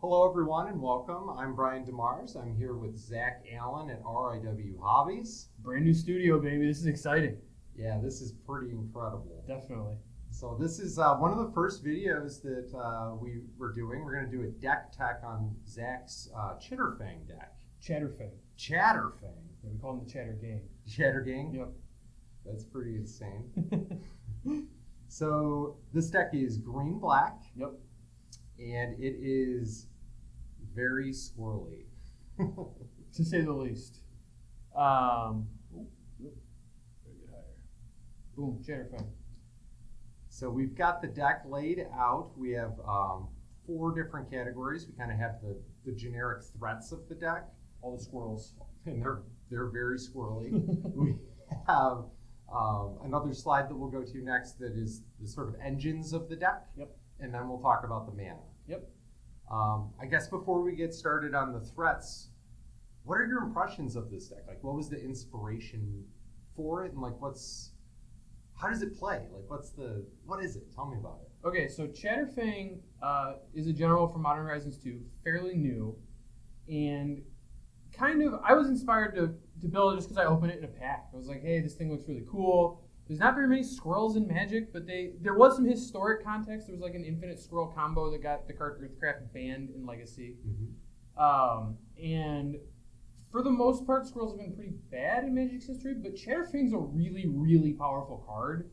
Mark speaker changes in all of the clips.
Speaker 1: Hello, everyone, and welcome. I'm Brian Demars. I'm here with Zach Allen at RIW Hobbies.
Speaker 2: Brand new studio, baby. This is exciting.
Speaker 1: Yeah, this is pretty incredible.
Speaker 2: Definitely.
Speaker 1: So this is one of the first videos that we were doing. We're going to do a deck tech on Zach's Chatterfang deck.
Speaker 2: Chatterfang.
Speaker 1: Chatterfang.
Speaker 2: Yeah, we call them the Chatter Gang.
Speaker 1: Chatter Gang?
Speaker 2: Yep.
Speaker 1: That's pretty insane. So this deck is green-black.
Speaker 2: Yep.
Speaker 1: And it is very squirrely.
Speaker 2: To say the least. Gotta get higher. Boom, Chatterfang.
Speaker 1: So we've got the deck laid out. We have 4 different categories. We kind of have the generic threats of the deck.
Speaker 2: All the squirrels.
Speaker 1: And they're very squirrely. We have another slide that we'll go to next that is the sort of engines of the deck.
Speaker 2: Yep.
Speaker 1: And then we'll talk about the mana.
Speaker 2: Yep.
Speaker 1: I guess before we get started on the threats, what are your impressions of this deck? Like, what was the inspiration for it, and like, how does it play? Like, what is it? Tell me about it.
Speaker 2: Okay, so Chatterfang is a general from Modern Horizons 2, fairly new, and kind of I was inspired to build it just because I opened it in a pack. I was like, hey, this thing looks really cool. There's not very many squirrels in Magic, but there was some historic context. There was like an infinite squirrel combo that got the card Earthcraft banned in Legacy.
Speaker 1: Mm-hmm.
Speaker 2: And for the most part, squirrels have been pretty bad in Magic's history, but Chatterfang's a really, really powerful card,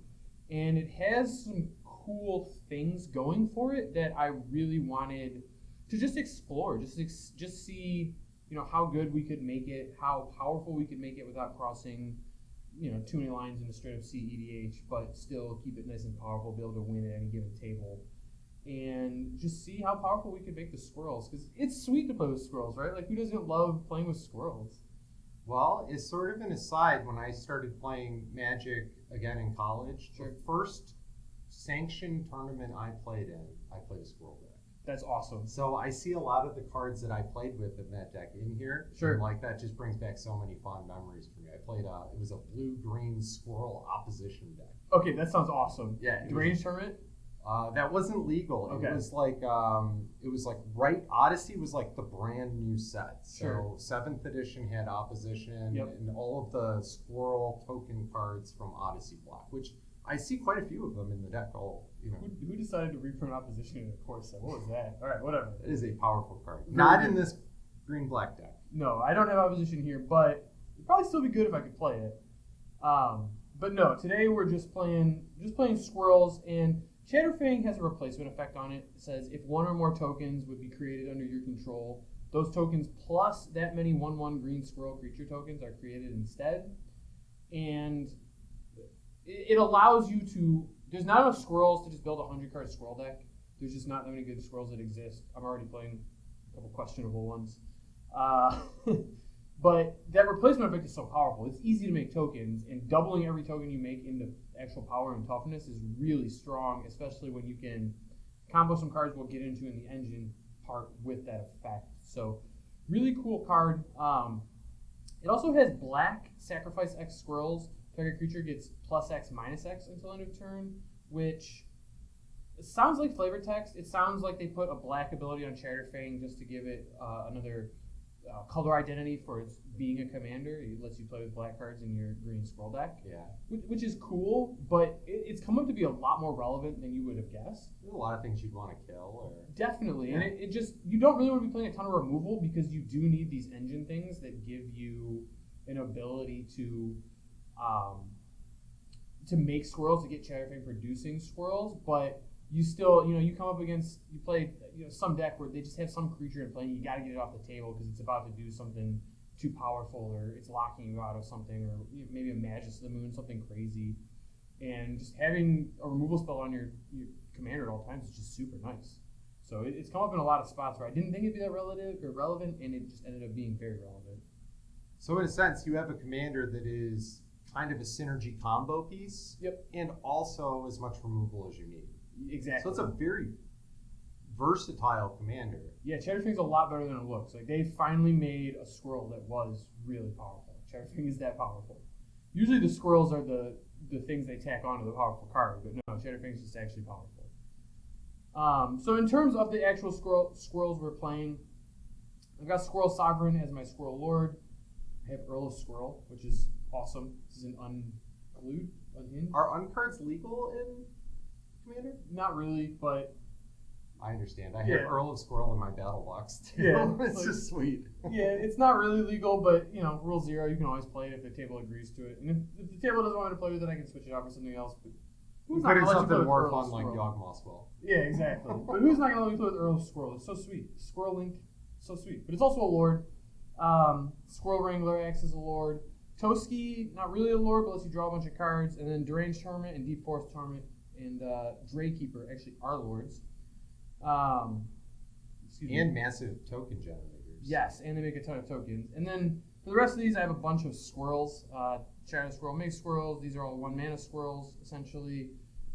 Speaker 2: and it has some cool things going for it that I really wanted to just explore, just see, how good we could make it, how powerful we could make it without crossing too many lines in a straight up CEDH, but still keep it nice and powerful, be able to win at any given table, and just see how powerful we could make the squirrels, because it's sweet to play with squirrels, right? Like, who doesn't love playing with squirrels?
Speaker 1: Well, it's sort of an aside. When I started playing Magic again in college,
Speaker 2: Sure.
Speaker 1: the first sanctioned tournament I played a squirrel deck.
Speaker 2: That's awesome.
Speaker 1: So I see a lot of the cards that I played with in that deck in here.
Speaker 2: Sure.
Speaker 1: And like, that just brings back so many fond memories for me. I played it was a blue-green squirrel opposition deck.
Speaker 2: Okay, that sounds awesome.
Speaker 1: Yeah.
Speaker 2: The range tournament?
Speaker 1: That wasn't legal.
Speaker 2: Okay.
Speaker 1: It was like Right Odyssey was like the brand new set. So
Speaker 2: Sure.
Speaker 1: 7th edition had opposition.
Speaker 2: Yep.
Speaker 1: And all of the squirrel token cards from Odyssey block, which I see quite a few of them in the deck.
Speaker 2: Who decided to reprint opposition in a core set? What was that? All right, whatever.
Speaker 1: It is a powerful card.
Speaker 2: Very
Speaker 1: Not
Speaker 2: good.
Speaker 1: in this green-black deck.
Speaker 2: No, I don't have opposition here, but it'd probably still be good if I could play it. But no, today we're just playing squirrels, and Chatterfang has a replacement effect on it. It says if one or more tokens would be created under your control, those tokens plus that many 1/1 green squirrel creature tokens are created instead. And it allows you to. There's not enough squirrels to just build a 100-card squirrel deck. There's just not that many good squirrels that exist. I'm already playing a couple questionable ones. But that replacement effect is so powerful. It's easy to make tokens, and doubling every token you make into actual power and toughness is really strong, especially when you can combo some cards we'll get into in the engine part with that effect. So really cool card. It also has black sacrifice X squirrels. Target creature gets +X, -X until end of turn, which sounds like flavor text. It sounds like they put a black ability on Chatterfang just to give it another color identity for its being a commander. It lets you play with black cards in your green squirrel deck.
Speaker 1: Yeah.
Speaker 2: Which is cool, but it's come up to be a lot more relevant than you would have guessed.
Speaker 1: There's a lot of things you'd want to kill.
Speaker 2: Definitely.
Speaker 1: Yeah.
Speaker 2: And it just, you don't really want to be playing a ton of removal because you do need these engine things that give you an ability to make squirrels, to get Chatterfang producing squirrels, but you still, you come up against, you play some deck where they just have some creature in play, and you got to get it off the table because it's about to do something too powerful, or it's locking you out of something, or maybe a Magus of the Moon, something crazy. And just having a removal spell on your commander at all times is just super nice. So it's come up in a lot of spots where I didn't think it'd be that relevant, and it just ended up being very relevant.
Speaker 1: So in a sense, you have a commander that is kind of a synergy combo piece.
Speaker 2: Yep.
Speaker 1: And also as much removal as you need.
Speaker 2: Exactly.
Speaker 1: So it's a very versatile commander.
Speaker 2: Yeah, Chatterfang's a lot better than it looks. Like, they finally made a squirrel that was really powerful. Chatterfang is that powerful. Usually the squirrels are the things they tack onto the powerful card, but no, Chatterfang's just actually powerful. So in terms of the actual squirrels we're playing, I've got Squirrel Sovereign as my Squirrel Lord. I have Earl of Squirrel, which is awesome. This is an unhinged.
Speaker 1: Are uncards legal in Commander?
Speaker 2: Not really, but
Speaker 1: I understand. I have Earl of Squirrel in my battle box too.
Speaker 2: Yeah,
Speaker 1: it's
Speaker 2: like,
Speaker 1: just sweet.
Speaker 2: Yeah, it's not really legal, but rule 0, you can always play it if the table agrees to it. And if the table doesn't want me to play with it, I can switch it out for something else. But who's not
Speaker 1: Put in
Speaker 2: gonna let you play
Speaker 1: something
Speaker 2: with
Speaker 1: more
Speaker 2: Earl of
Speaker 1: fun like
Speaker 2: Squirrel?
Speaker 1: Yawgmoth Will.
Speaker 2: Yeah, exactly. But who's not gonna let me play with Earl of Squirrel? It's so sweet. Squirrel Link, so sweet. But it's also a Lord. Squirrel Wrangler acts as a Lord. Toski, not really a Lord, but lets you draw a bunch of cards. And then Deranged Torment and Deep Forest Torment and Draykeeper actually are Lords.
Speaker 1: And massive token generators.
Speaker 2: Yes, and they make a ton of tokens. And then for the rest of these, I have a bunch of squirrels. Shadow Squirrel makes squirrels. These are all 1 mana squirrels, essentially.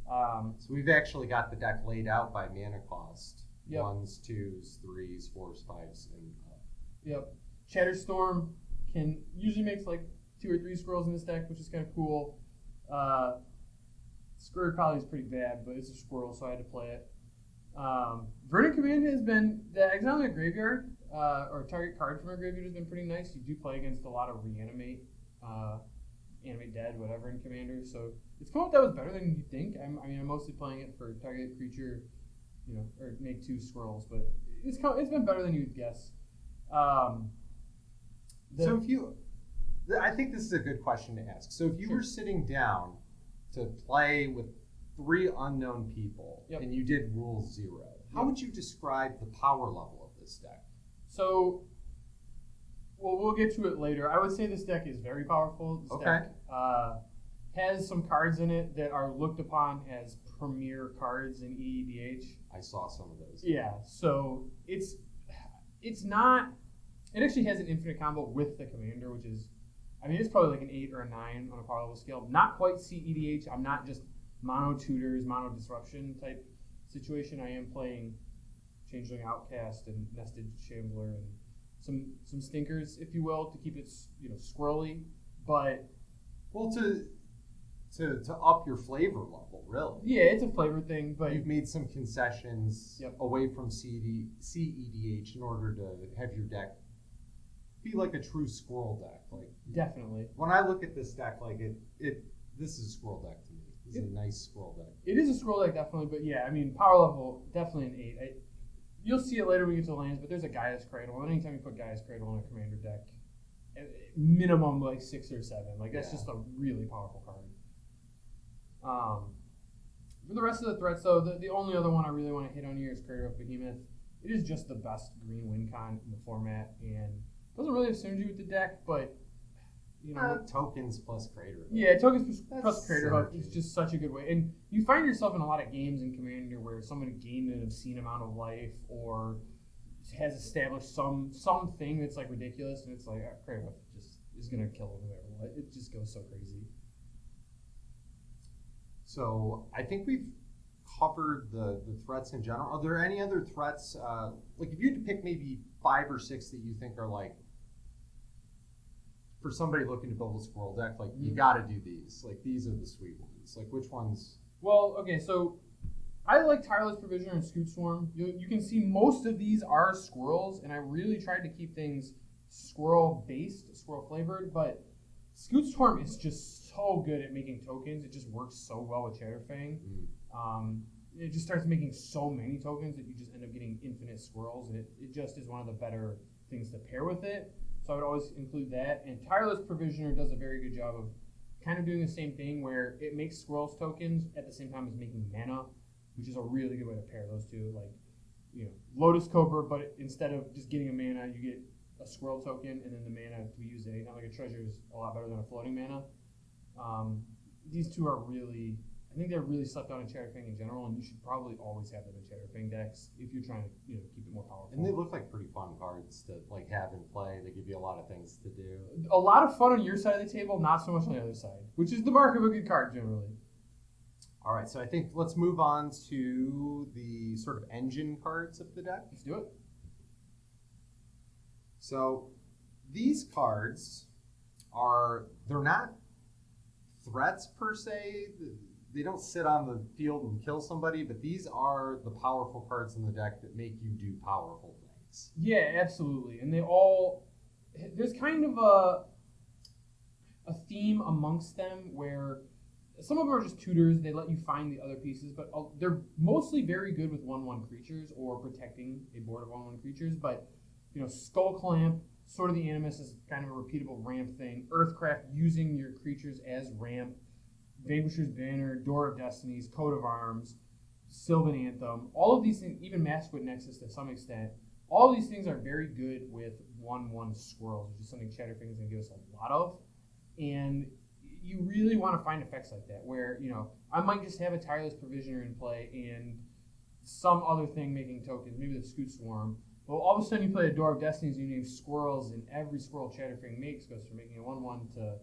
Speaker 1: So we've actually got the deck laid out by mana cost.
Speaker 2: Yep.
Speaker 1: 1s, 2s, 3s, 4s, 5s, and up.
Speaker 2: Yep. Chatterstorm can usually makes like 2 or 3 squirrels in this deck, which is kind of cool. Scurry probably is pretty bad, but it's a squirrel, so I had to play it. Verdant Command has been the exile in the graveyard, or target card from a graveyard has been pretty nice. You do play against a lot of reanimate, animate dead, whatever in Commander. So it's come up that was better than you think. I'm mostly playing it for target creature, or make 2 squirrels, but it's been better than you'd guess.
Speaker 1: So I think this is a good question to ask. So if you were sitting down to play with 3 unknown people, and you did rule 0, how would you describe the power level of this deck?
Speaker 2: So, we'll get to it later. I would say this deck is very powerful. This deck has some cards in it that are looked upon as premier cards in EDH.
Speaker 1: I saw some of those.
Speaker 2: Yeah, so it's not. It actually has an infinite combo with the commander, which is, it's probably like an 8 or a 9 on a power level scale. Not quite CEDH. I'm not just mono tutors, mono disruption type situation. I am playing Changeling Outcast and Nested Shambler and some stinkers, if you will, to keep it squirrely. But
Speaker 1: to up your flavor level, really.
Speaker 2: Yeah, it's a flavor thing, but
Speaker 1: you've made some concessions away from CEDH in order to have your deck be like a true squirrel deck. Like
Speaker 2: definitely.
Speaker 1: When I look at this deck, like this is a squirrel deck to me. This is a nice squirrel deck.
Speaker 2: It is a squirrel deck, definitely, but yeah, power level, definitely an 8. You'll see it later when we get to the lands, but there's a Gaia's Cradle, and anytime you put Gaia's Cradle in a commander deck, minimum like 6 or 7. Like that's just a really powerful card. For the rest of the threats, though, the only other one I really want to hit on here is Crater of Behemoth. It is just the best green win con in the format, and doesn't really have synergy with the deck, but
Speaker 1: tokens plus Crater.
Speaker 2: Yeah, tokens plus Crater Hook is just such a good way. And you find yourself in a lot of games in Commander where someone gained an obscene amount of life or has established something that's like ridiculous, and it's like Crater Hook just is gonna kill them no matter what. It just goes so crazy.
Speaker 1: So I think we've covered the threats in general. Are there any other threats? Like if you had to pick maybe 5 or 6 that you think are like, for somebody looking to build a squirrel deck, like you got to do these. Like these are the sweet ones. Like which ones?
Speaker 2: Well, okay, so I like Tireless Provisioner and Scoot Swarm. You can see most of these are squirrels, and I really tried to keep things squirrel-based, squirrel-flavored, but Scoot Swarm is just so good at making tokens. It just works so well with Chatterfang. It just starts making so many tokens that you just end up getting infinite squirrels, and it just is one of the better things to pair with it. So I would always include that. And Tireless Provisioner does a very good job of kind of doing the same thing where it makes squirrels tokens at the same time as making mana, which is a really good way to pair those two. Like, Lotus Cobra, but instead of just getting a mana, you get a squirrel token, and then the mana to be used anytime. Like a treasure is a lot better than a floating mana. These two are really, I think they're really slept on in Chatterfang in general, and you should probably always have them in Chatterfang decks if you're trying to keep it more powerful.
Speaker 1: And they look like pretty fun cards to like have in play. They give you a lot of things to do.
Speaker 2: A lot of fun on your side of the table, not so much on the other side, which is the mark of a good card generally.
Speaker 1: All right, so I think let's move on to the sort of engine cards of the deck.
Speaker 2: Let's do it.
Speaker 1: So these cards they're not threats per se. they don't sit on the field and kill somebody, but these are the powerful cards in the deck that make you do powerful things.
Speaker 2: Yeah, absolutely. And there's kind of a theme amongst them where some of them are just tutors. They let you find the other pieces, but they're mostly very good with 1/1 creatures or protecting a board of 1/1 creatures. But, Skull Clamp, Sword of the Animus is kind of a repeatable ramp thing. Earthcraft, using your creatures as ramp. Vanquisher's Banner, Door of Destinies, Coat of Arms, Sylvan Anthem, all of these things, even Masquerade Nexus to some extent, all of these things are very good with 1/1 squirrels, which is something Chatterfang is going to give us a lot of. And you really want to find effects like that, where, I might just have a Tireless Provisioner in play and some other thing making tokens, maybe the Scoot Swarm. Well, all of a sudden you play a Door of Destinies and you name squirrels, and every squirrel Chatterfang makes goes from making a 1/1 to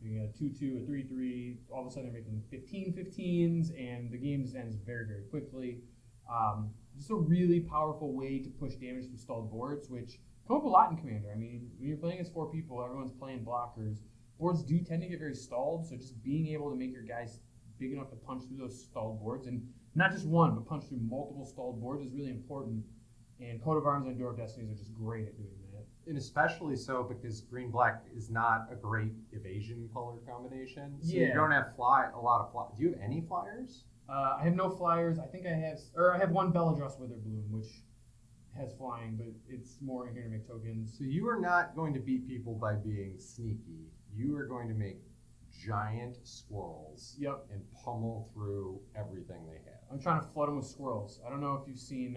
Speaker 2: a 2/2, a 3/3. All of a sudden they're making 15/15s, and the game just ends very, very quickly. Just a really powerful way to push damage through stalled boards, which come up a lot in Commander. I mean, when you're playing as 4 people, everyone's playing blockers. Boards do tend to get very stalled, so just being able to make your guys big enough to punch through those stalled boards, and not just one, but punch through multiple stalled boards, is really important. And Coat of Arms and Door of Destinies are just great at doing that.
Speaker 1: And especially so because green-black is not a great evasion color combination. So you don't have a lot of fly. Do you have any flyers?
Speaker 2: I have no flyers. I think I have one Beladros Witherbloom, which has flying, but it's more in here to make tokens.
Speaker 1: So you are not going to beat people by being sneaky. You are going to make giant squirrels.
Speaker 2: Yep.
Speaker 1: And pummel through everything they have.
Speaker 2: I'm trying to flood them with squirrels. I don't know if you've seen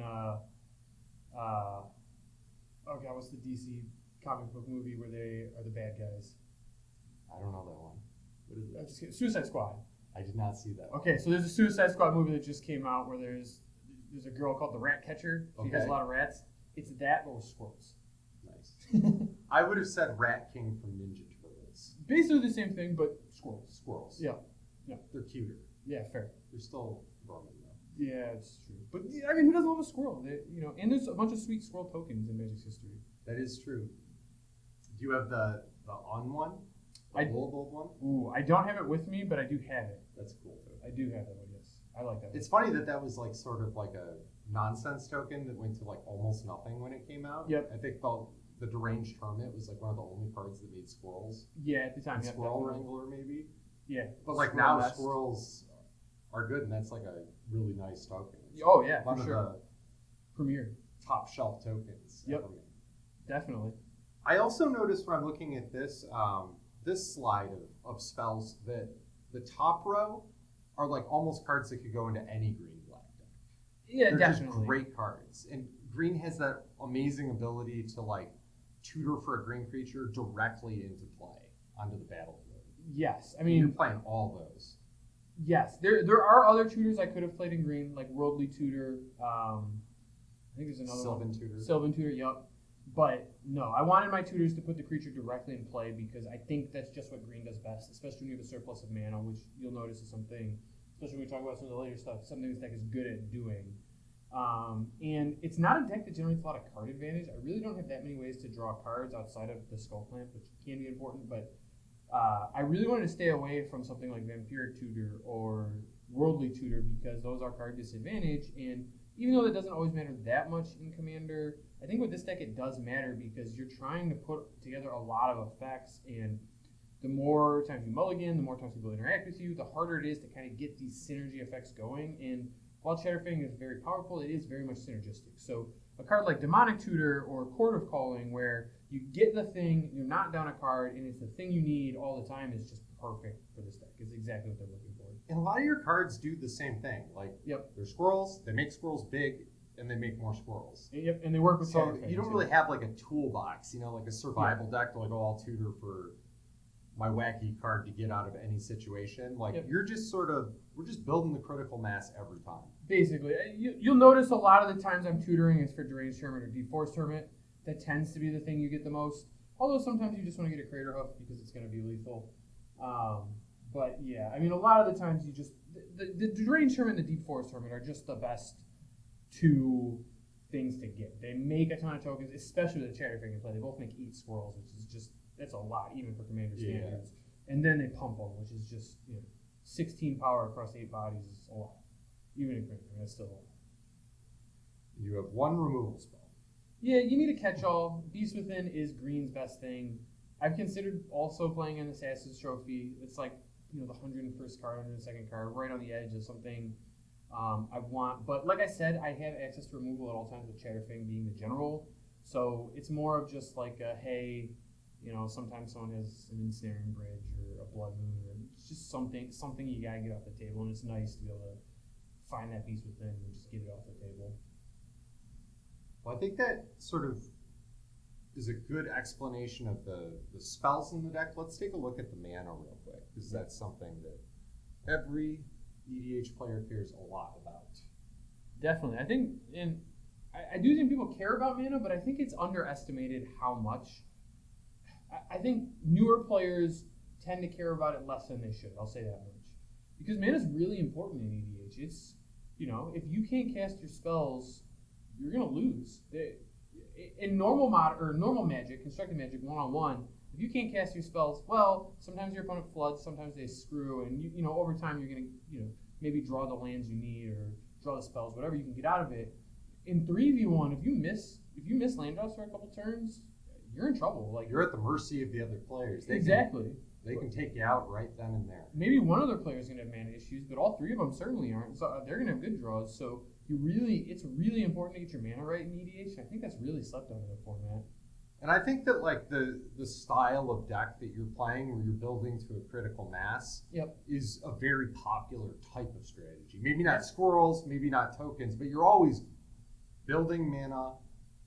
Speaker 2: oh god, what's the DC comic book movie where they are the bad guys?
Speaker 1: I don't know that one. What is
Speaker 2: I'm
Speaker 1: that?
Speaker 2: just kidding. Suicide Squad.
Speaker 1: I did not see that.
Speaker 2: Okay, so there's a Suicide Squad movie that just came out where there's a girl called the Rat Catcher. She has a lot of rats. It's that, but with squirrels.
Speaker 1: Nice. I would have said Rat King from Ninja Turtles.
Speaker 2: Basically the same thing, but squirrels.
Speaker 1: Squirrels.
Speaker 2: Yeah.
Speaker 1: They're cuter.
Speaker 2: Yeah, fair.
Speaker 1: They're still Roman though.
Speaker 2: Yeah, it's true. But I mean, who doesn't love a squirrel? And there's a bunch of sweet squirrel tokens in Magic's history.
Speaker 1: That is true. Do you have the on one? The old one?
Speaker 2: Ooh, I don't have it with me, but I do have it.
Speaker 1: That's cool too.
Speaker 2: I do have that one, yes. I like that one.
Speaker 1: It's funny that was like sort of like a nonsense token that went to like almost nothing when it came out.
Speaker 2: Yep.
Speaker 1: I think the Deranged Hermit was like one of the only cards that made squirrels.
Speaker 2: Yeah, at the time.
Speaker 1: And Squirrel Wrangler maybe.
Speaker 2: Yeah.
Speaker 1: But like now squirrels are good, and that's like a really nice token.
Speaker 2: Oh yeah,
Speaker 1: one
Speaker 2: for
Speaker 1: of
Speaker 2: sure.
Speaker 1: the
Speaker 2: Premier.
Speaker 1: top shelf tokens.
Speaker 2: Yep. Definitely.
Speaker 1: I also noticed when I'm looking at this this slide of spells that the top row are like almost cards that could go into any green-black deck.
Speaker 2: Yeah,
Speaker 1: They're
Speaker 2: definitely.
Speaker 1: just great cards. And green has that amazing ability to like tutor for a green creature directly into play onto the battlefield.
Speaker 2: Yes, I
Speaker 1: And you're
Speaker 2: mean,
Speaker 1: playing all those.
Speaker 2: yes. There are other tutors I could have played in green, like Worldly Tutor. I think there's another
Speaker 1: Sylvan
Speaker 2: one.
Speaker 1: Tutor.
Speaker 2: Sylvan Tutor, yep. But no, I wanted my tutors to put the creature directly in play because I think that's just what green does best, especially when you have a surplus of mana, which you'll notice is something, especially when we talk about some of the later stuff, something this deck is good at doing. And it's not a deck that generates a lot of card advantage. I really don't have that many ways to draw cards outside of the Skull Clamp, which can be important, but I really wanted to stay away from something like Vampiric Tutor or Worldly Tutor because those are card disadvantage, and even though that doesn't always matter that much in Commander, I think with this deck it does matter because you're trying to put together a lot of effects, and the more times you mulligan, the more times people interact with you, the harder it is to kind of get these synergy effects going. And while Chatterfang is very powerful, it is very much synergistic. So a card like Demonic Tutor or Court of Calling, where you get the thing, you knock down a card, and it's the thing you need all the time, is just perfect for this deck. It's exactly what they're looking for.
Speaker 1: And a lot of your cards do the same thing. Like, they're squirrels, they make squirrels big, and they make more squirrels.
Speaker 2: Yep, and they work with Chatterfang.
Speaker 1: You don't really have like a toolbox, like a survival deck to like, I'll tutor for my wacky card to get out of any situation. Like, we're just building the critical mass every time. Basically.
Speaker 2: You'll notice a lot of the times I'm tutoring is for Deranged Hermit or Deforced Hermit. That tends to be the thing you get the most. Although sometimes you just want to get a Crater Hoof because it's going to be lethal. But yeah, I mean, a lot of the times you just... The Deranged Hermit and the Deep Forest Hermit are just the best two things to get. They make a ton of tokens, especially with the Chatterfang in play. They both make 8 squirrels, which is just... That's a lot, even for Commander standards. And then they pump them, which is just... 16 power across 8 bodies is a lot. Even in Crimping, that's still a lot.
Speaker 1: You have one removal spell.
Speaker 2: Yeah, you need a catch-all. Beast Within is green's best thing. I've considered also playing an Assassin's Trophy. It's like, the 101st card, 102nd card, right on the edge of something I want. But like I said, I have access to removal at all times with Chatterfang being the general. So it's more of just like a, hey, sometimes someone has an Ensnaring Bridge or a Blood Moon, or it's just something you gotta get off the table, and it's nice to be able to find that Beast Within and just get it off the table.
Speaker 1: Well, I think that sort of is a good explanation of the spells in the deck. Let's take a look at the mana real quick, because that's something that every EDH player cares a lot about.
Speaker 2: Definitely. I think, and I do think people care about mana, but I think it's underestimated how much. I think newer players tend to care about it less than they should. I'll say that much. Because mana is really important in EDH. It's, if you can't cast your spells, you're going to lose. In normal Magic, constructed Magic, one-on-one, if you can't cast your spells, well, sometimes your opponent floods, sometimes they screw, and over time you're going to, maybe draw the lands you need or draw the spells, whatever you can get out of it. In 3v1, if you miss land drops for a couple turns, you're in trouble. Like,
Speaker 1: you're at the mercy of the other players. They can take you out right then and there.
Speaker 2: Maybe one other player is going to have mana issues, but all 3 of them certainly aren't. So they're going to have good draws. So it's really important to get your mana right in EDH. I think that's really slept on in the format.
Speaker 1: And I think that like the style of deck that you're playing, where you're building to a critical mass, is a very popular type of strategy. Maybe not squirrels, maybe not tokens, but you're always building mana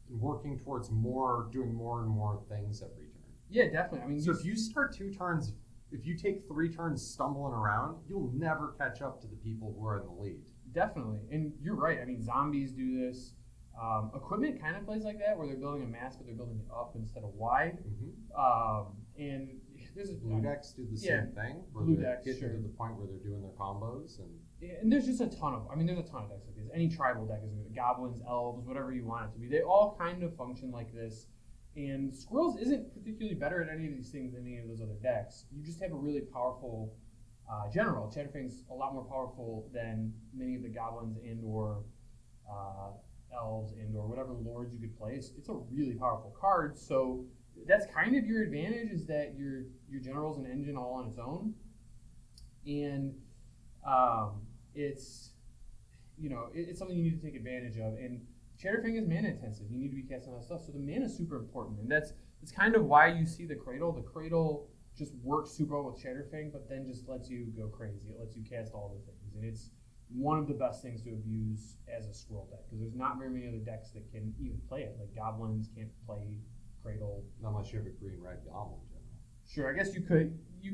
Speaker 1: and working towards doing more and more things every turn.
Speaker 2: Yeah, definitely. I mean,
Speaker 1: so if you start 2 turns, if you take 3 turns stumbling around, you'll never catch up to the people who are in the lead.
Speaker 2: Definitely, and you're right. I mean, zombies do this. Equipment kind of plays like that, where they're building a mass, but they're building it up instead of wide. And there's
Speaker 1: blue decks do the same thing.
Speaker 2: Blue decks
Speaker 1: get to the point where they're doing their combos,
Speaker 2: and there's just a ton of. There's a ton of decks like this. Any tribal deck is good. Goblins, elves, whatever you want it to be. They all kind of function like this. And Squirrels isn't particularly better at any of these things than any of those other decks. You just have a really powerful general. Chatterfang's a lot more powerful than many of the goblins and or elves and or whatever lords you could play. It's a really powerful card. So that's kind of your advantage, is that your general's an engine all on its own. And it's something you need to take advantage of. And Chatterfang is mana intensive. You need to be casting all that stuff. So the mana is super important. And that's kind of why you see the Cradle. The Cradle just works super well with Chatterfang, but then just lets you go crazy. It lets you cast all the things. And it's one of the best things to abuse as a squirrel deck, because there's not very many other decks that can even play it. Like Goblins can't play Cradle.
Speaker 1: Unless you have a green-red Goblin general.
Speaker 2: Sure, I guess you could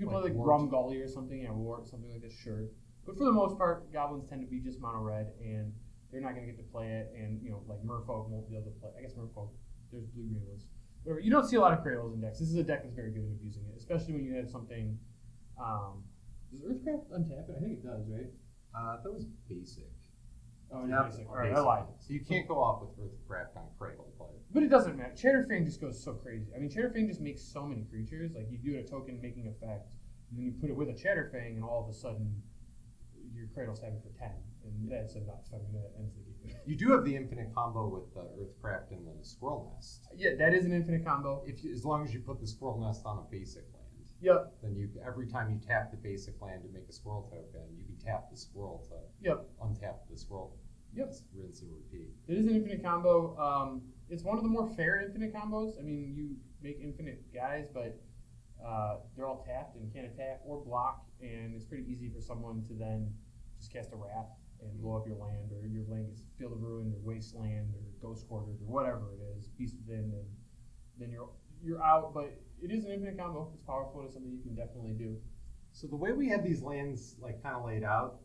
Speaker 2: play like Grum Gully or something, Wart, something like this, sure. But for the most part, Goblins tend to be just mono red, and they're not going to get to play it. And, like Merfolk won't be able to play. I guess Merfolk, there's blue-green ones. Whatever. You don't see a lot of Cradles in decks. This is a deck that's very good at abusing it, especially when you have something. Does Earthcraft untap it? I think it does, right?
Speaker 1: That was basic.
Speaker 2: Oh, yeah, basic. All right, I lied.
Speaker 1: So you can't go off with Earthcraft on Cradle,
Speaker 2: but it doesn't matter. Chatterfang just goes so crazy. Chatterfang just makes so many creatures. Like, you do a token making effect, and then you put it with a Chatterfang, and all of a sudden, your Cradle's having for 10. And that's enough. That ends the game.
Speaker 1: You do have the infinite combo with the Earthcraft and the Squirrel Nest.
Speaker 2: Yeah, that is an infinite combo.
Speaker 1: As long as you put the Squirrel Nest on a basic land.
Speaker 2: Yep.
Speaker 1: Then every time you tap the basic land to make a squirrel token, you can tap the squirrel to untap the squirrel.
Speaker 2: Yep.
Speaker 1: Rinse and repeat.
Speaker 2: It is an infinite combo. It's one of the more fair infinite combos. You make infinite guys, but they're all tapped and can't attack or block, and it's pretty easy for someone to then just cast a Wrath and blow up your land, or your land gets Field of Ruin or Wasteland or Ghost Quarters or whatever it is, Beast Within, and then you're out. But it is an infinite combo. It's powerful. It's something you can definitely do.
Speaker 1: So the way we have these lands kind of laid out,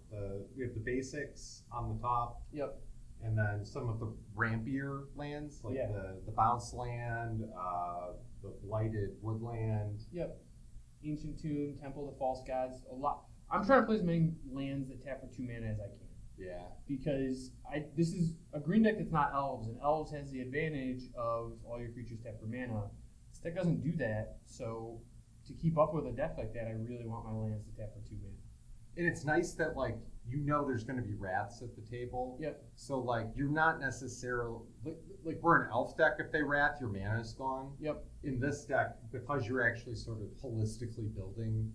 Speaker 1: we have the basics on the top.
Speaker 2: Yep.
Speaker 1: And then some of the rampier lands, like the bounce land, the blighted woodland. Yep.
Speaker 2: Ancient Tomb, Temple of the False Gods. A lot. I'm trying to play as many lands that tap for 2 mana as I can.
Speaker 1: Yeah.
Speaker 2: Because this is a green deck that's not elves, and elves has the advantage of all your creatures tap for mana. This deck doesn't do that, so to keep up with a deck like that, I really want my lands to tap for 2 mana.
Speaker 1: And it's nice that like you know there's going to be wraths at the table.
Speaker 2: Yep.
Speaker 1: So like you're not necessarily like we're an elf deck. If they wrath, your mana is gone.
Speaker 2: Yep.
Speaker 1: In this deck, because you're actually sort of holistically building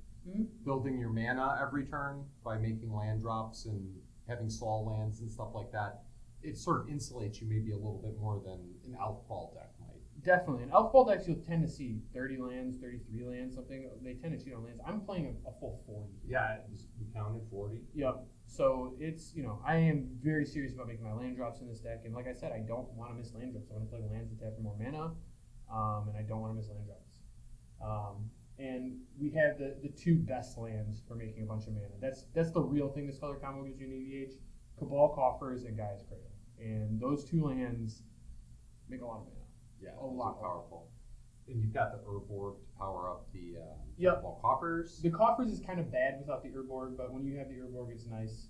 Speaker 1: your mana every turn by making land drops and having soul lands and stuff like that, it sort of insulates you maybe a little bit more than an elf ball deck might.
Speaker 2: Definitely. In elf ball decks, you'll tend to see 30 lands, 33 lands, something. They tend to cheat on lands. I'm playing a full 40.
Speaker 1: Yeah, we counted 40.
Speaker 2: Yep. So it's, I am very serious about making my land drops in this deck. And like I said, I don't want to miss land drops. I want to play lands that tap for more mana, and I don't want to miss land drops. And we have the two best lands for making a bunch of mana. That's the real thing this color combo gives you in EDH. Cabal Coffers and Gaia's Cradle. And those two lands make a lot of mana.
Speaker 1: Yeah,
Speaker 2: a lot
Speaker 1: powerful. And you've got the Urborg to power up the
Speaker 2: Yep.
Speaker 1: coffers.
Speaker 2: The coffers is kind of bad without the Urborg, but when you have the Urborg, it's nice.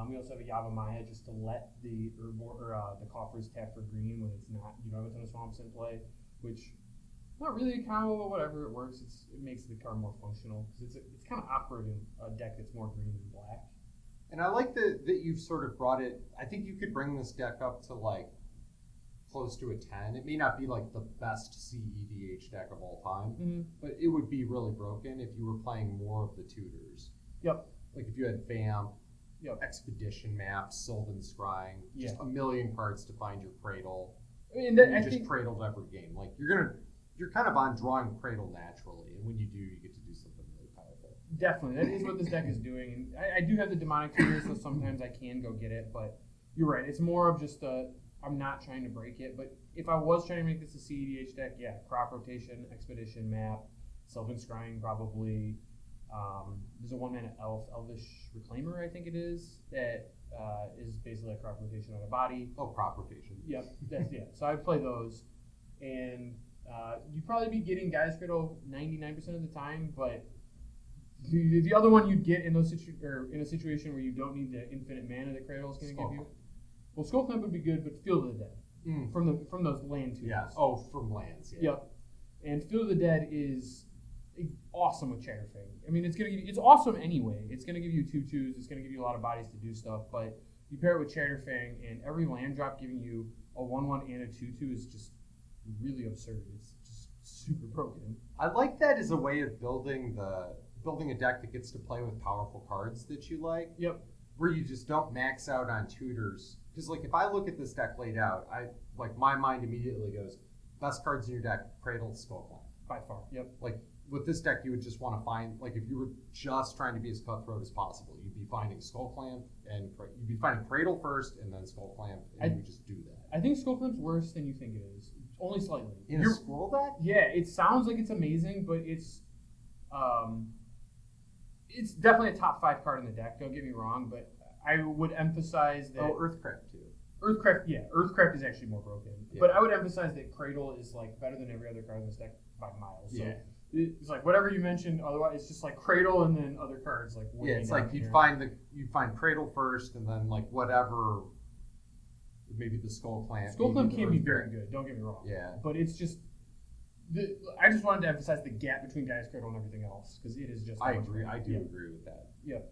Speaker 2: We also have a Yavimaya just to let the Urborg or the coffers tap for green when it's not, you don't have a ton of swamps in play, which not really a combo, but whatever, it works. It makes the card more functional because it's kind of awkward in a deck that's more green than black.
Speaker 1: And I like that you've sort of brought it. I think you could bring this deck up to like close to a 10. It may not be like the best CEDH deck of all time, but it would be really broken if you were playing more of the tutors.
Speaker 2: Yep.
Speaker 1: Like if you had Vamp,
Speaker 2: Yep.
Speaker 1: Expedition Maps, Sylvan Scrying, just a million cards to find your Cradle.
Speaker 2: And
Speaker 1: you just cradled every game. Like you're kind of on drawing Cradle naturally, and when you do, you get to do something really powerful.
Speaker 2: Definitely, that is what this deck is doing. And I do have the demonic tutors, so sometimes I can go get it. But you're right; it's more of just I'm not trying to break it. But if I was trying to make this a CEDH deck, yeah, crop rotation, expedition map, Sylvan Scrying probably. There's a 1-mana Elvish Reclaimer, I think it is, that is basically a crop rotation on a body.
Speaker 1: Oh, crop rotation.
Speaker 2: Yep, So I play those, and you'd probably be getting Gaia's Cradle 99% of the time, but the other one you'd get in those in a situation where you don't need the infinite mana that Cradle is going to give you. Well, Skull Clamp would be good, but Field of the Dead from those land tutors.
Speaker 1: Yeah. Oh, from lands. Yeah.
Speaker 2: Yep. And Field of the Dead is awesome with Chatterfang. I mean, it's awesome anyway. It's gonna give you 2/2s. It's gonna give you a lot of bodies to do stuff. But you pair it with Chatterfang, and every land drop giving you a 1/1 and a 2/2 is just really absurd. It's just super broken.
Speaker 1: I like that as a way of building a deck that gets to play with powerful cards that you like.
Speaker 2: Yep.
Speaker 1: Where you just don't max out on tutors. Because like if I look at this deck laid out, my mind immediately goes, best cards in your deck, Cradle, Skull Clamp.
Speaker 2: By far. Yep.
Speaker 1: Like with this deck, you would just want to find, like if you were just trying to be as cutthroat as possible, you'd be finding Skull Clamp and you'd be finding Cradle first and then Skull Clamp, and you would just do that.
Speaker 2: I think Skull Clamp's worse than you think it is. Only slightly.
Speaker 1: In a Squirrel deck?
Speaker 2: Yeah, it sounds like it's amazing, but it's definitely a top 5 card in the deck, don't get me wrong, but I would emphasize that...
Speaker 1: Oh, Earthcraft too.
Speaker 2: Earthcraft is actually more broken. Yeah. But I would emphasize that Cradle is like better than every other card in this deck by miles. So
Speaker 1: yeah.
Speaker 2: It's like whatever you mentioned, otherwise it's just like Cradle and then other cards like
Speaker 1: it's like you'd find Cradle first and then like whatever, maybe the Skull Clamp.
Speaker 2: Skull Clamp can be very good, don't get me wrong.
Speaker 1: Yeah.
Speaker 2: But it's just I just wanted to emphasize the gap between Gaia's Cradle and everything else because it is just.
Speaker 1: I agree. I do agree with that.
Speaker 2: Yep.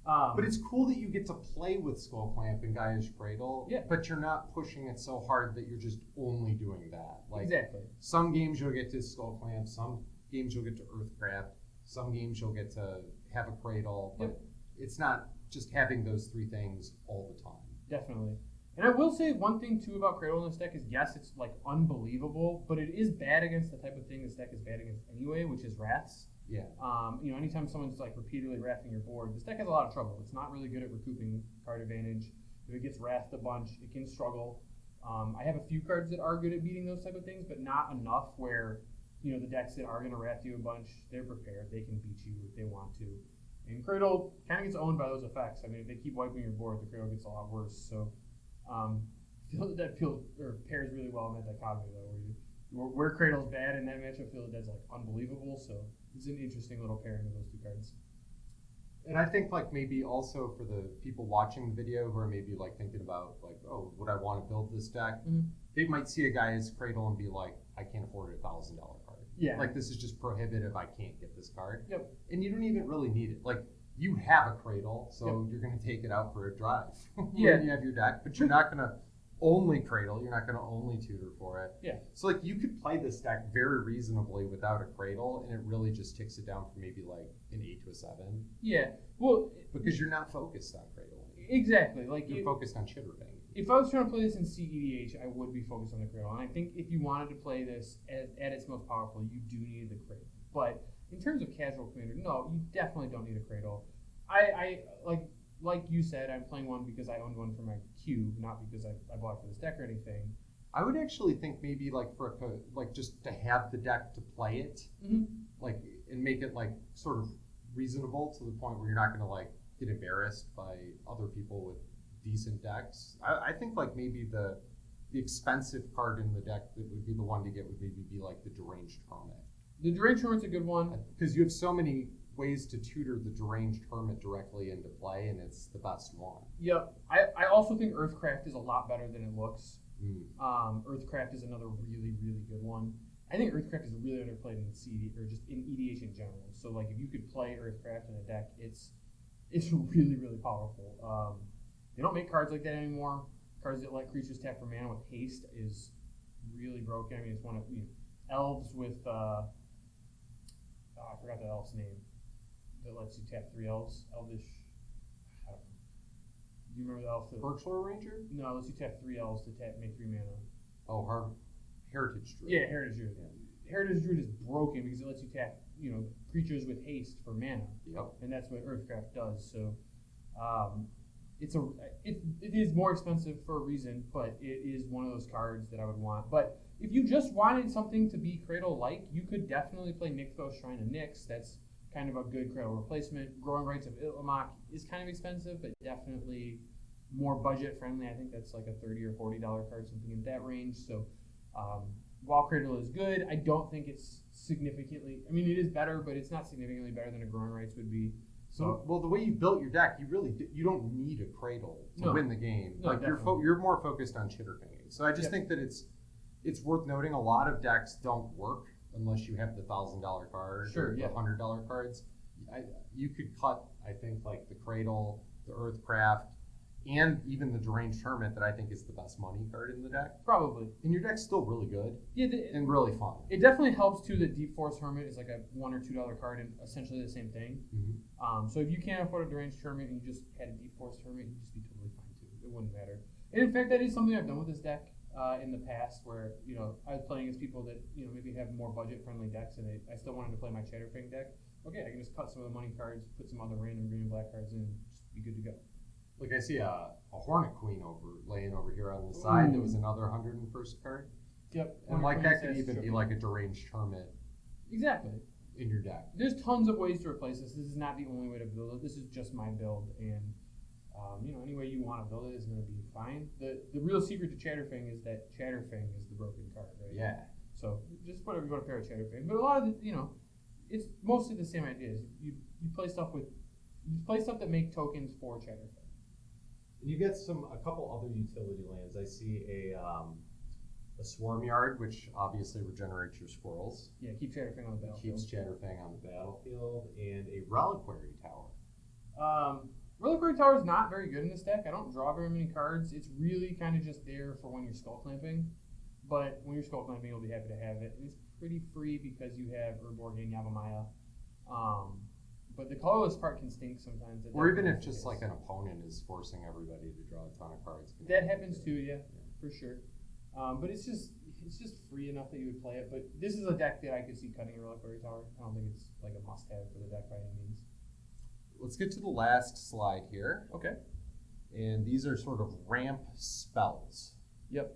Speaker 1: But it's cool that you get to play with Skull Clamp and Gaia's Cradle, but you're not pushing it so hard that you're just only doing that. Like,
Speaker 2: exactly.
Speaker 1: Some games you'll get to Skull Clamp, some games you'll get to Earthcraft, some games you'll get to have a Cradle, but it's not just having those 3 things all the time.
Speaker 2: Definitely. And I will say one thing too about Cradle in this deck is yes, it's like unbelievable, but it is bad against the type of thing this deck is bad against anyway, which is Wraths.
Speaker 1: Yeah.
Speaker 2: Anytime someone's like repeatedly wrathing your board, this deck has a lot of trouble. It's not really good at recouping card advantage. If it gets wrathed a bunch, it can struggle. I have a few cards that are good at beating those type of things, but not enough where, the decks that are going to wrath you a bunch, they're prepared. They can beat you if they want to. And Cradle kind of gets owned by those effects. I mean, if they keep wiping your board, the Cradle gets a lot worse. So, that pairs really well in that dichotomy, though, where Cradle's bad in that matchup, Field of Dead's like unbelievable. So it's an interesting little pairing of those 2 cards.
Speaker 1: And I think like maybe also for the people watching the video who are maybe like thinking about like, oh, would I want to build this deck? They might see a Gaia's Cradle and be like, I can't afford a $1,000 card.
Speaker 2: Yeah.
Speaker 1: Like this is just prohibitive. I can't get this card.
Speaker 2: Yep.
Speaker 1: And you don't even really need it. Like you have a cradle, so
Speaker 2: Yep.
Speaker 1: you're going to take it out for a drive
Speaker 2: Yeah.
Speaker 1: when you have your deck, but you're not going to only cradle, you're not going to only tutor for it.
Speaker 2: Yeah.
Speaker 1: So like you could play this deck very reasonably without a cradle, and it really just takes it down from maybe like an 8 to a 7.
Speaker 2: Yeah. Well,
Speaker 1: Because you're not focused on cradle.
Speaker 2: exactly. Like
Speaker 1: You're focused on Chitterfang.
Speaker 2: if I was trying to play this in CEDH, I would be focused on the cradle. And I think if you wanted to play this at its most powerful, you do need the cradle. But in terms of casual commander, no, you definitely don't need a cradle. I like you said, I'm playing one because I owned one for my cube, not because I bought it for this deck or anything.
Speaker 1: I would actually think maybe like for like just to have the deck to play it, like and make it like sort of reasonable to the point where you're not going to like get embarrassed by other people with decent decks. I think like maybe the expensive card in the deck that would be the one to get would maybe be like the Deranged Hermit.
Speaker 2: The Deranged Hermit's a good one.
Speaker 1: Because you have so many ways to tutor the Deranged Hermit directly into play, and it's the best one.
Speaker 2: Yep. I also think Earthcraft is a lot better than it looks.
Speaker 1: Mm.
Speaker 2: Earthcraft is another really, really good one. I think Earthcraft is really underplayed in CD or just in EDH in general. So like if you could play Earthcraft in a deck, it's really, really powerful. They don't make cards like that anymore. Cards that let creatures tap for mana with haste is really broken. I mean, it's one of elves with I forgot the elf's name that lets you tap 3 elves. Elvish. I don't know. Do you remember the elf?
Speaker 1: Birchler Ranger?
Speaker 2: No, it lets you tap 3 elves to make 3 mana.
Speaker 1: Oh, Heritage Druid.
Speaker 2: Yeah, Heritage Druid. Yeah. Heritage Druid is broken because it lets you tap creatures with haste for mana.
Speaker 1: Yep.
Speaker 2: And that's what Earthcraft does. So it is more expensive for a reason, but it is one of those cards that I would want. But if you just wanted something to be Cradle-like, you could definitely play Nykthos Shrine of Nyx. That's kind of a good Cradle replacement. Growing Rites of Itlimoc is kind of expensive, but definitely more budget-friendly. I think that's like a $30 or $40 card, something in that range. So while Cradle is good, I don't think it's significantly... I mean, it is better, but it's not significantly better than a Growing Rites would be.
Speaker 1: So, well, the way you built your deck, you don't need a cradle to win the game.
Speaker 2: No,
Speaker 1: like you're more focused on Chitterfanging. So I just think that it's worth noting a lot of decks don't work unless you have the $1,000 cards or the $100 cards. You could cut, I think, like the Cradle, the Earthcraft, and even the Deranged Hermit that I think is the best money card in the deck.
Speaker 2: Probably.
Speaker 1: And your deck's still really good and really fun.
Speaker 2: It definitely helps, too, that Deep Forest Hermit is like a $1 or $2 card and essentially the same thing.
Speaker 1: Mm-hmm.
Speaker 2: So if you can't afford a Deranged Hermit and you just had a Deep Forest Hermit, you'd just be totally fine, too. It wouldn't matter. And in fact, that is something I've done with this deck in the past where, I was playing against people that, maybe have more budget-friendly decks and I still wanted to play my Chatterfang deck. Okay, I can just cut some of the money cards, put some other random green and black cards in, and just be good to go.
Speaker 1: Like I see a Hornet Queen laying over here on the side. That was another 101st card.
Speaker 2: Yep.
Speaker 1: And like that could even be like a Deranged Hermit.
Speaker 2: Exactly.
Speaker 1: In your deck.
Speaker 2: There's tons of ways to replace this. This is not the only way to build it. This is just my build, and any way you want to build it is going to be fine. The real secret to Chatterfang is that Chatterfang is the broken card, right?
Speaker 1: Yeah.
Speaker 2: So just put everyone a pair of Chatterfang. But a lot of it's mostly the same ideas. You play stuff that make tokens for Chatterfang.
Speaker 1: You get a couple other utility lands. I see a Swarm Yard, which obviously regenerates your squirrels.
Speaker 2: Yeah, keep Chatterfang on the battlefield.
Speaker 1: Keeps Chatterfang on the battlefield, and a Reliquary Tower.
Speaker 2: Reliquary Tower is not very good in this deck. I don't draw very many cards. It's really kind of just there for when you're skull clamping. But when you're skull clamping, you'll be happy to have it. And it's pretty free because you have Urborg and Yavimaya. But the colorless part can stink sometimes.
Speaker 1: Or even if just like an opponent is forcing everybody to draw a ton of cards.
Speaker 2: That happens too, yeah, for sure. But it's just free enough that you would play it. But this is a deck that I could see cutting a Reliquary Tower. I don't think it's like a must-have for the deck by any means.
Speaker 1: Let's get to the last slide here.
Speaker 2: Okay.
Speaker 1: And these are sort of ramp spells.
Speaker 2: Yep.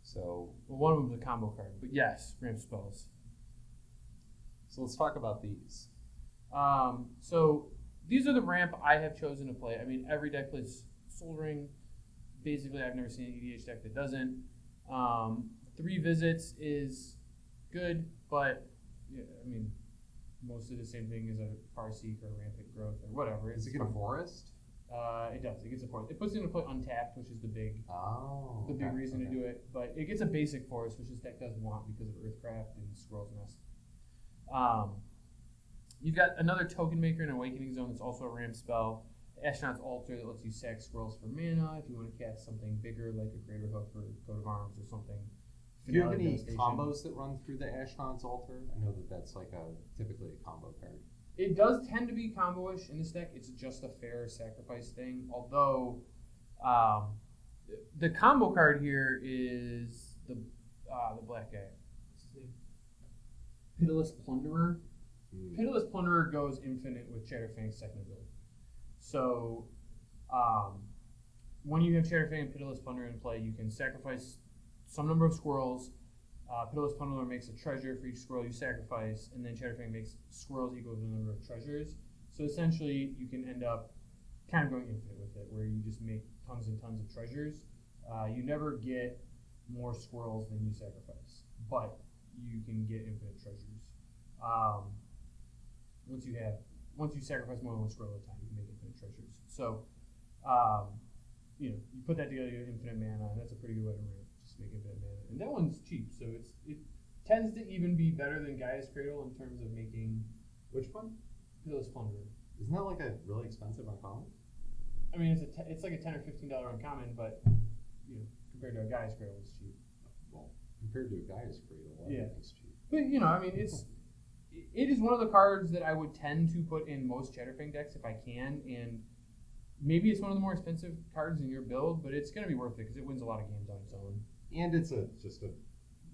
Speaker 1: So.
Speaker 2: Well, one of them is a combo card, but yes, ramp spells.
Speaker 1: So let's talk about these.
Speaker 2: So these are the ramp I have chosen to play. I mean, every deck plays Soul Ring. Basically, I've never seen an EDH deck that doesn't. 3 visits is good, but I mean, mostly the same thing as a Farseek or Rampant Growth or whatever.
Speaker 1: Does it get a forest?
Speaker 2: It does. It gets a forest. It puts it into play untapped, which is the big reason to do it. But it gets a basic forest, which this deck doesn't want because of Earthcraft and Squirrel's Nest. You've got another token maker in Awakening Zone that's also a ramp spell. Astronaut's Altar that lets you sack scrolls for mana if you want to cast something bigger like a Greater Hook or Coat of Arms or something.
Speaker 1: Do you have
Speaker 2: Finale
Speaker 1: any
Speaker 2: Devastation.
Speaker 1: combos that run through the Astronaut's Altar? I know that that's like typically a combo card.
Speaker 2: It does tend to be combo-ish in this deck. It's just a fair sacrifice thing. Although, the combo card here is the black guy. What's his name? Pitiless Plunderer. Pitiless Plunderer goes infinite with Chatterfang's second ability. So, when you have Chatterfang and Pitiless Plunderer in play, you can sacrifice some number of squirrels. Pitiless Plunderer makes a treasure for each squirrel you sacrifice, and then Chatterfang makes squirrels equal to the number of treasures. So essentially, you can end up kind of going infinite with it, where you just make tons and tons of treasures. You never get more squirrels than you sacrifice, but you can get infinite treasures. Once you sacrifice more than one squirrel at a time, you can make infinite treasures. So, you put that together, you get infinite mana, and that's a pretty good way to ramp. Just make infinite mana, and that one's cheap, so it tends to even be better than Gaia's Cradle in terms of making
Speaker 1: Which one?
Speaker 2: Pitiless Plunderer.
Speaker 1: Isn't that like a really expensive uncommon?
Speaker 2: I mean, it's like a $10 or $15 uncommon, but compared to a Gaia's Cradle, it's cheap.
Speaker 1: Well, compared to a Gaia's Cradle, everything's cheap.
Speaker 2: But I mean, it is one of the cards that I would tend to put in most Chatterfang decks if I can, and maybe it's one of the more expensive cards in your build, but it's going to be worth it because it wins a lot of games on its own.
Speaker 1: And it's just a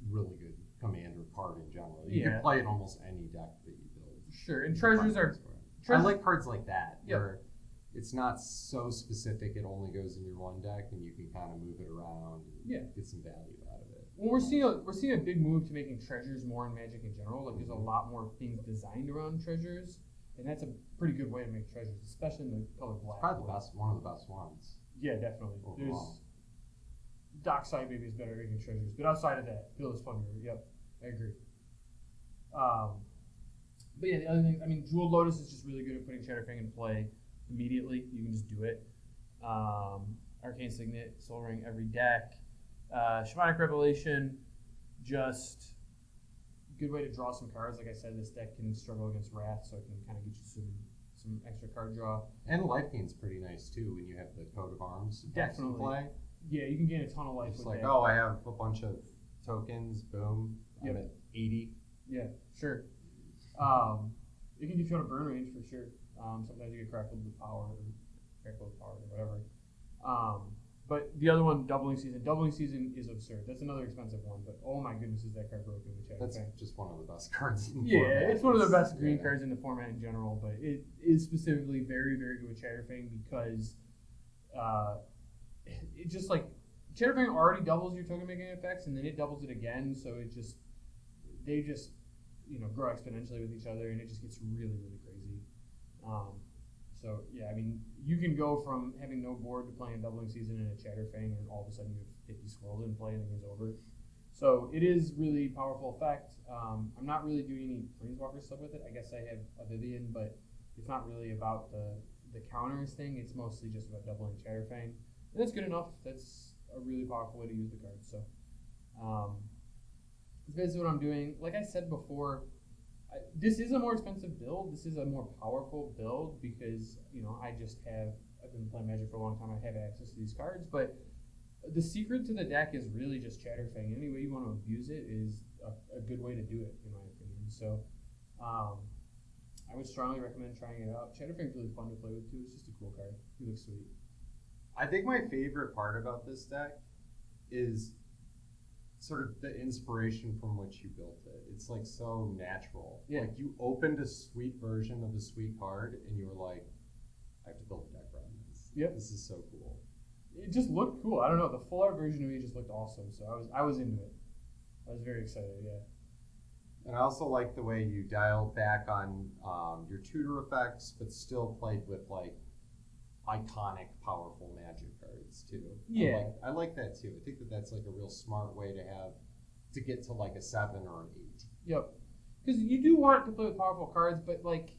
Speaker 1: really good commander card in general. You can play it in almost any deck that you build.
Speaker 2: Sure, and treasures are...
Speaker 1: I like cards like that, where it's not so specific, it only goes in your one deck, and you can kind of move it around and get some value out of it.
Speaker 2: Well, we're seeing a big move to making treasures more in Magic in general. Like, there's a lot more things designed around treasures, and that's a pretty good way to make treasures, especially in the color black.
Speaker 1: Probably one of the best ones.
Speaker 2: Yeah, definitely.
Speaker 1: Overall.
Speaker 2: There's Dockside maybe is better at making treasures, but outside of that, Pitiless Plunderer. Yep, I agree. But yeah, the other thing, I mean, Jeweled Lotus is just really good at putting Chatterfang in play immediately. You can just do it. Arcane Signet, Soul Ring every deck. Shamanic Revelation, just good way to draw some cards. Like I said, this deck can struggle against Wrath, so it can kind of get you some extra card draw.
Speaker 1: And life gain's pretty nice too when you have the Coat of Arms
Speaker 2: Definitely.
Speaker 1: in play.
Speaker 2: Yeah, you can gain a ton of life
Speaker 1: It's
Speaker 2: with
Speaker 1: like,
Speaker 2: that.
Speaker 1: oh, I have a bunch of tokens, boom, I'm at 80.
Speaker 2: Yeah, sure. It can get you out of burn range for sure. Sometimes you get crackled with power or whatever. But the other one, Doubling Season. Doubling Season is absurd. That's another expensive one, but oh my goodness, is that card broken with Chatterfang.
Speaker 1: That's just one of the best cards in the
Speaker 2: Yeah,
Speaker 1: format.
Speaker 2: it's one of the best green cards in the format in general, but it is specifically very, very good with Chatterfang because it just like Chatterfang already doubles your token making effects, and then it doubles it again, so they just grow exponentially with each other, and it just gets really, really crazy. So yeah, I mean, you can go from having no board to playing a Doubling Season in a Chatterfang, and all of a sudden you have 50 squirrels in play, and the game's over. So it is really powerful effect. I'm not really doing any Planeswalker stuff with it. I guess I have a Vivian, but it's not really about the counters thing. It's mostly just about doubling Chatterfang, and that's good enough. That's a really powerful way to use the card. So that's basically what I'm doing. Like I said before, this is a more expensive build. This is a more powerful build because I've been playing Magic for a long time. I have access to these cards, but the secret to the deck is really just Chatterfang. Any way you want to abuse it is a good way to do it, in my opinion. So I would strongly recommend trying it out. Chatterfang's really fun to play with too. It's just a cool card. He looks sweet.
Speaker 1: I think my favorite part about this deck is sort of the inspiration from which you built it. It's like so natural.
Speaker 2: Yeah.
Speaker 1: Like you opened a sweet version of a sweet card and you were like, I have to build a deck around this.
Speaker 2: Yep.
Speaker 1: This is so cool.
Speaker 2: It just looked cool. I don't know. The full art version of me just looked awesome. So I was into it. I was very excited. Yeah.
Speaker 1: And I also like the way you dialed back on your tutor effects, but still played with like iconic, powerful Magic cards too.
Speaker 2: Yeah.
Speaker 1: I like that too. I think that's like a real smart way to get to like a 7 or an 8.
Speaker 2: Yep. Because you do want to play with powerful cards, but like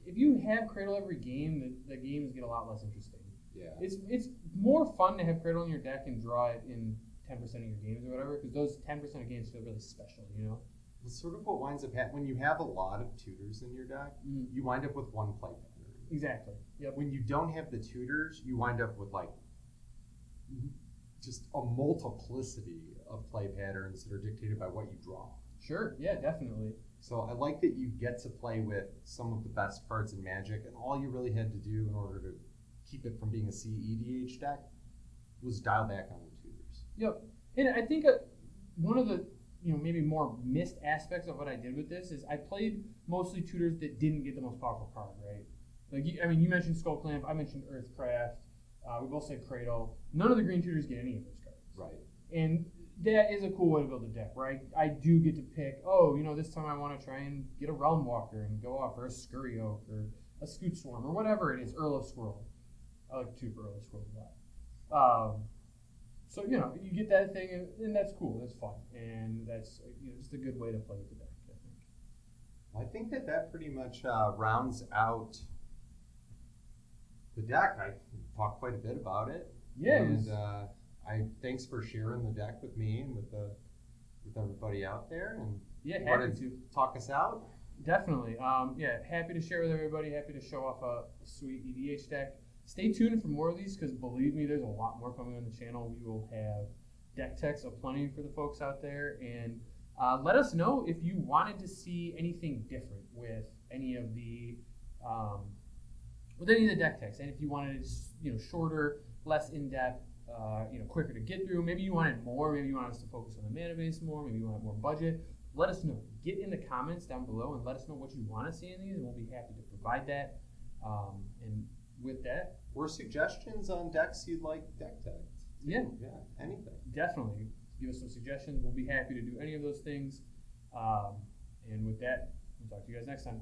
Speaker 2: if you have Cradle every game, the games get a lot less interesting.
Speaker 1: Yeah.
Speaker 2: It's more fun to have Cradle in your deck and draw it in 10% of your games or whatever, because those 10% of games feel really special,
Speaker 1: sort of what winds up happening when you have a lot of tutors in your deck, you wind up with one play pattern.
Speaker 2: Exactly. Yep.
Speaker 1: When you don't have the tutors, you wind up with like just a multiplicity of play patterns that are dictated by what you draw.
Speaker 2: Sure. Yeah, definitely.
Speaker 1: So I like that you get to play with some of the best cards in Magic, and all you really had to do in order to keep it from being a CEDH deck was dial back on the tutors.
Speaker 2: Yep. And I think one of the maybe more missed aspects of what I did with this is I played mostly tutors that didn't get the most powerful card, right? Like you mentioned Skull Clamp, I mentioned Earthcraft, we both said Cradle. None of the green tutors get any of those cards.
Speaker 1: Right.
Speaker 2: And that is a cool way to build a deck, right? I do get to pick, this time I want to try and get a Realm Walker and go off, or a Scurry Oak, or a Scoot Swarm, or whatever it is, Earl of Squirrel. I like two for Earl of Squirrel a lot. So, you get that thing, and that's cool, that's fun, and that's just a good way to play with the deck, I think.
Speaker 1: I think that pretty much rounds out the deck. I talked quite a bit about it.
Speaker 2: Yeah.
Speaker 1: And thanks for sharing the deck with me and with everybody out there. And
Speaker 2: happy to
Speaker 1: talk us out.
Speaker 2: Definitely. Happy to share with everybody. Happy to show off a sweet EDH deck. Stay tuned for more of these because believe me, there's a lot more coming on the channel. We will have deck techs aplenty for the folks out there, and let us know if you wanted to see anything different with any of the deck techs, and if you wanted it shorter, less in depth. Quicker to get through. Maybe you wanted more. Maybe you want us to focus on the Manabase more. Maybe you want more budget. Let us know. Get in the comments down below and let us know what you want to see in these, and we'll be happy to provide that. And with that,
Speaker 1: or suggestions on decks you'd like deck tagged.
Speaker 2: Yeah,
Speaker 1: anything.
Speaker 2: Definitely give us some suggestions. We'll be happy to do any of those things. And with that, we'll talk to you guys next time.